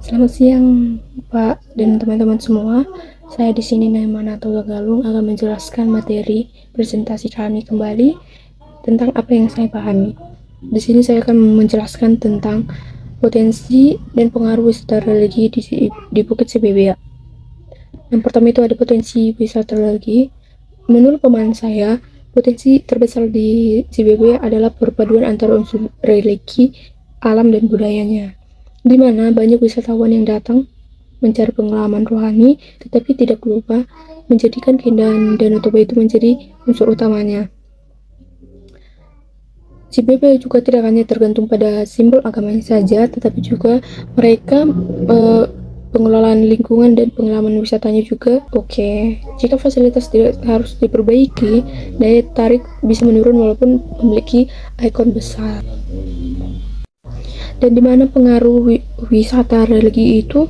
Selamat siang, Pak dan teman-teman semua. Saya di sini Naimana Galung akan menjelaskan materi presentasi kami kembali tentang apa yang saya pahami. Di sini saya akan menjelaskan tentang potensi dan pengaruh wisata religi di Bukit Sibebea. Yang pertama itu ada potensi wisata religi. Menurut pemahaman saya, potensi terbesar di Sibebea adalah perpaduan antara unsur religi, alam, dan budayanya, di mana banyak wisatawan yang datang mencari pengalaman rohani, tetapi tidak lupa menjadikan keindahan Danau Toba itu menjadi unsur utamanya. Sibebea juga tidak hanya tergantung pada simbol agamanya saja, tetapi juga mereka pengelolaan lingkungan dan pengalaman wisatanya juga oke. Jika fasilitas tidak harus diperbaiki, daya tarik bisa menurun walaupun memiliki ikon besar. Dan di mana pengaruh wisata religi itu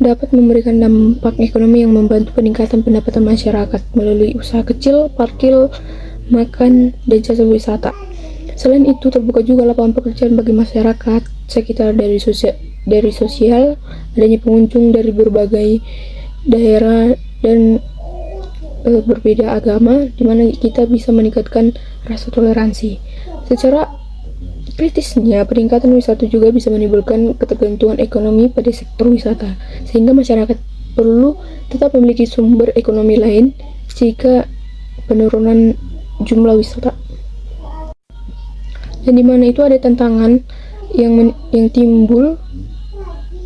dapat memberikan dampak ekonomi yang membantu peningkatan pendapatan masyarakat melalui usaha kecil, parkir, makan, dan jasa wisata. Selain itu, terbuka juga lapangan pekerjaan bagi masyarakat sekitar dari sosial, adanya pengunjung dari berbagai daerah dan berbeda agama, di mana kita bisa meningkatkan rasa toleransi. Secara kritisnya, peningkatan wisata juga bisa menimbulkan ketergantungan ekonomi pada sektor wisata, sehingga masyarakat perlu tetap memiliki sumber ekonomi lain jika penurunan jumlah wisata. Dan di mana itu ada tantangan yang timbul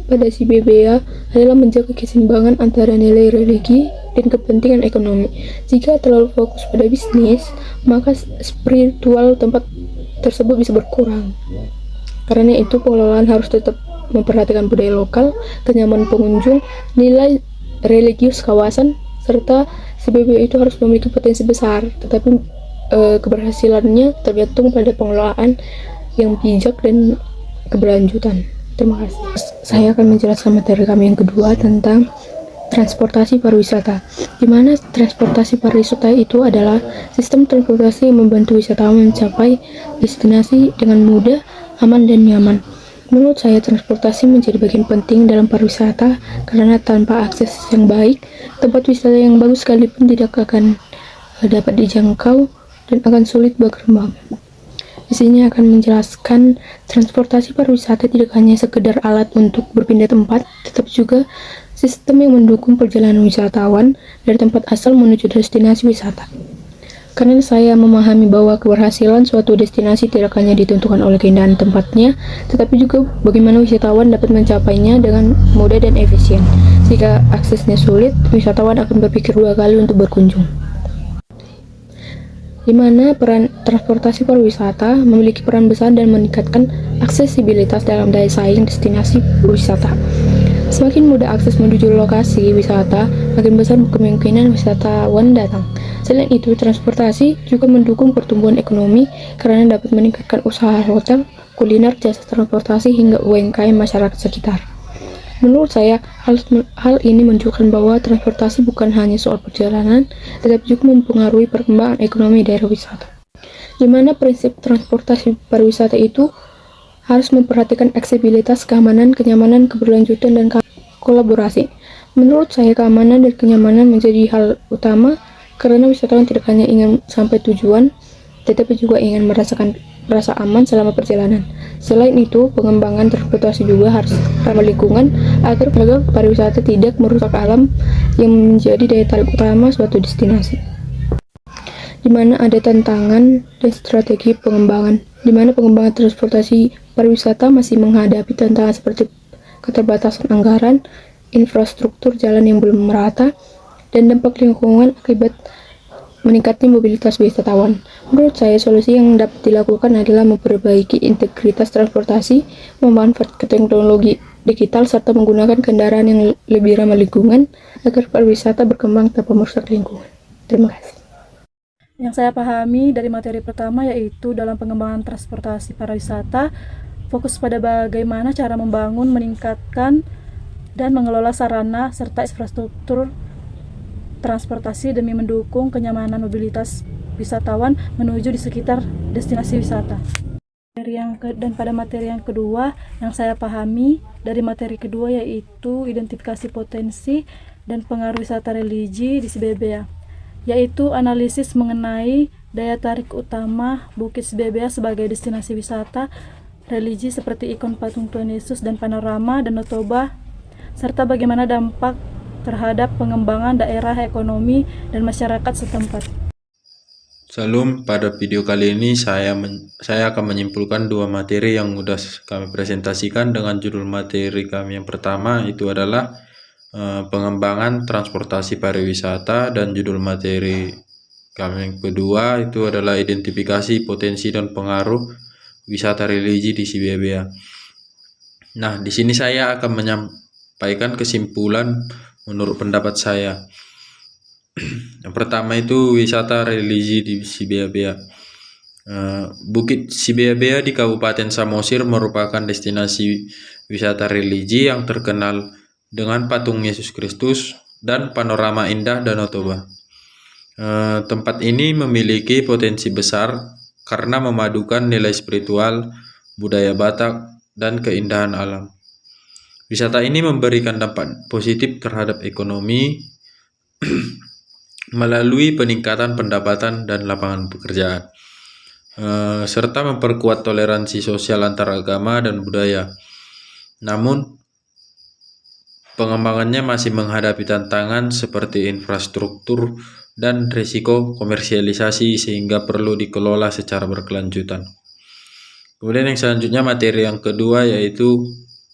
pada si BBA adalah menjaga keseimbangan antara nilai religi dan kepentingan ekonomi. Jika terlalu fokus pada bisnis, maka spiritual tempat tersebut bisa berkurang. Karena itu, pengelolaan harus tetap memperhatikan budaya lokal, kenyamanan pengunjung, nilai religius kawasan, serta CBB itu harus memiliki potensi besar, tetapi keberhasilannya tergantung pada pengelolaan yang bijak dan keberlanjutan. Terima kasih. Saya akan menjelaskan materi kami yang kedua tentang transportasi pariwisata, di mana transportasi pariwisata itu adalah sistem transportasi yang membantu wisatawan mencapai destinasi dengan mudah, aman, dan nyaman. Menurut saya, transportasi menjadi bagian penting dalam pariwisata karena tanpa akses yang baik, tempat wisata yang bagus sekalipun tidak akan dapat dijangkau dan akan sulit berkembang. Di sini akan menjelaskan transportasi pariwisata tidak hanya sekedar alat untuk berpindah tempat, tetapi juga sistem yang mendukung perjalanan wisatawan dari tempat asal menuju destinasi wisata. Karena saya memahami bahwa keberhasilan suatu destinasi tidak hanya ditentukan oleh keindahan tempatnya, tetapi juga bagaimana wisatawan dapat mencapainya dengan mudah dan efisien. Jika aksesnya sulit, wisatawan akan berpikir dua kali untuk berkunjung. Di mana peran transportasi pariwisata memiliki peran besar dan meningkatkan aksesibilitas dalam daya saing destinasi wisata. Semakin mudah akses menuju lokasi wisata, makin besar kemungkinan wisatawan datang. Selain itu, transportasi juga mendukung pertumbuhan ekonomi karena dapat meningkatkan usaha hotel, kuliner, jasa transportasi, hingga UMKM masyarakat sekitar. Menurut saya, hal ini menunjukkan bahwa transportasi bukan hanya soal perjalanan, tetapi juga mempengaruhi perkembangan ekonomi daerah wisata. Di mana prinsip transportasi pariwisata itu harus memperhatikan aksesibilitas, keamanan, kenyamanan, keberlanjutan, dan kolaborasi. Menurut saya, keamanan dan kenyamanan menjadi hal utama karena wisatawan tidak hanya ingin sampai tujuan, tetapi juga ingin merasakan rasa aman selama perjalanan. Selain itu, pengembangan transportasi juga harus ramah lingkungan agar pariwisata tidak merusak alam yang menjadi daya tarik utama suatu destinasi. Di mana ada tantangan dan strategi pengembangan, di mana pengembangan transportasi pariwisata masih menghadapi tantangan seperti keterbatasan anggaran, infrastruktur jalan yang belum merata, dan dampak lingkungan akibat meningkatnya mobilitas wisatawan. Menurut saya, solusi yang dapat dilakukan adalah memperbaiki integritas transportasi, memanfaatkan teknologi digital, serta menggunakan kendaraan yang lebih ramah lingkungan agar pariwisata berkembang tanpa merusak lingkungan. Terima kasih. Yang saya pahami dari materi pertama yaitu dalam pengembangan transportasi pariwisata, fokus pada bagaimana cara membangun, meningkatkan, dan mengelola sarana serta infrastruktur transportasi demi mendukung kenyamanan mobilitas wisatawan menuju di sekitar destinasi wisata. pada materi yang kedua yang saya pahami dari materi kedua yaitu identifikasi potensi dan pengaruh wisata religi di Sibebea, yaitu analisis mengenai daya tarik utama Bukit Sibebea sebagai destinasi wisata religi seperti ikon patung Tuhan Yesus dan panorama Danau Toba, serta bagaimana dampak terhadap pengembangan daerah ekonomi dan masyarakat setempat. Salam, pada video kali ini saya akan menyimpulkan dua materi yang sudah kami presentasikan dengan judul materi kami yang pertama itu adalah pengembangan transportasi pariwisata, dan judul materi kami yang kedua itu adalah identifikasi potensi dan pengaruh wisata religi di Sibebea. Nah, di sini saya akan menyampaikan kesimpulan menurut pendapat saya. Yang pertama itu wisata religi di Sibebea. Bukit Sibebea di Kabupaten Samosir merupakan destinasi wisata religi yang terkenal dengan patung Yesus Kristus dan panorama indah Danau Toba. Tempat ini memiliki potensi besar karena memadukan nilai spiritual, budaya Batak, dan keindahan alam. Wisata ini memberikan dampak positif terhadap ekonomi melalui peningkatan pendapatan dan lapangan pekerjaan, serta memperkuat toleransi sosial antar agama dan budaya. Namun, pengembangannya masih menghadapi tantangan seperti infrastruktur dan risiko komersialisasi sehingga perlu dikelola secara berkelanjutan. Kemudian yang selanjutnya materi yang kedua yaitu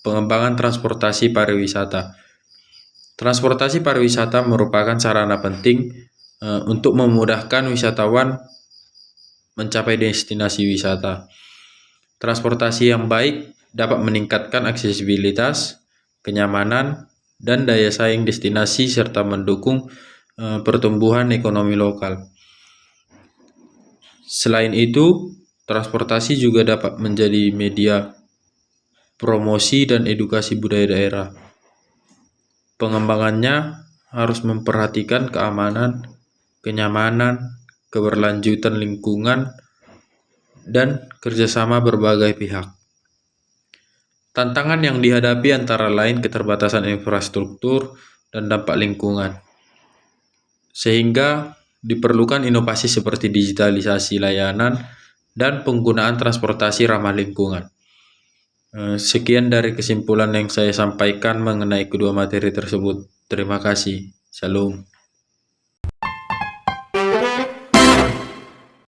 pengembangan transportasi pariwisata. Transportasi pariwisata merupakan sarana penting untuk memudahkan wisatawan mencapai destinasi wisata. Transportasi yang baik dapat meningkatkan aksesibilitas, kenyamanan, dan daya saing destinasi serta mendukung pertumbuhan ekonomi lokal. Selain itu, transportasi juga dapat menjadi media promosi dan edukasi budaya daerah. Pengembangannya harus memperhatikan keamanan, kenyamanan, keberlanjutan lingkungan, dan kerjasama berbagai pihak. Tantangan yang dihadapi antara lain keterbatasan infrastruktur dan dampak lingkungan, sehingga diperlukan inovasi seperti digitalisasi layanan dan penggunaan transportasi ramah lingkungan. Sekian dari kesimpulan yang saya sampaikan mengenai kedua materi tersebut. Terima kasih. Salam.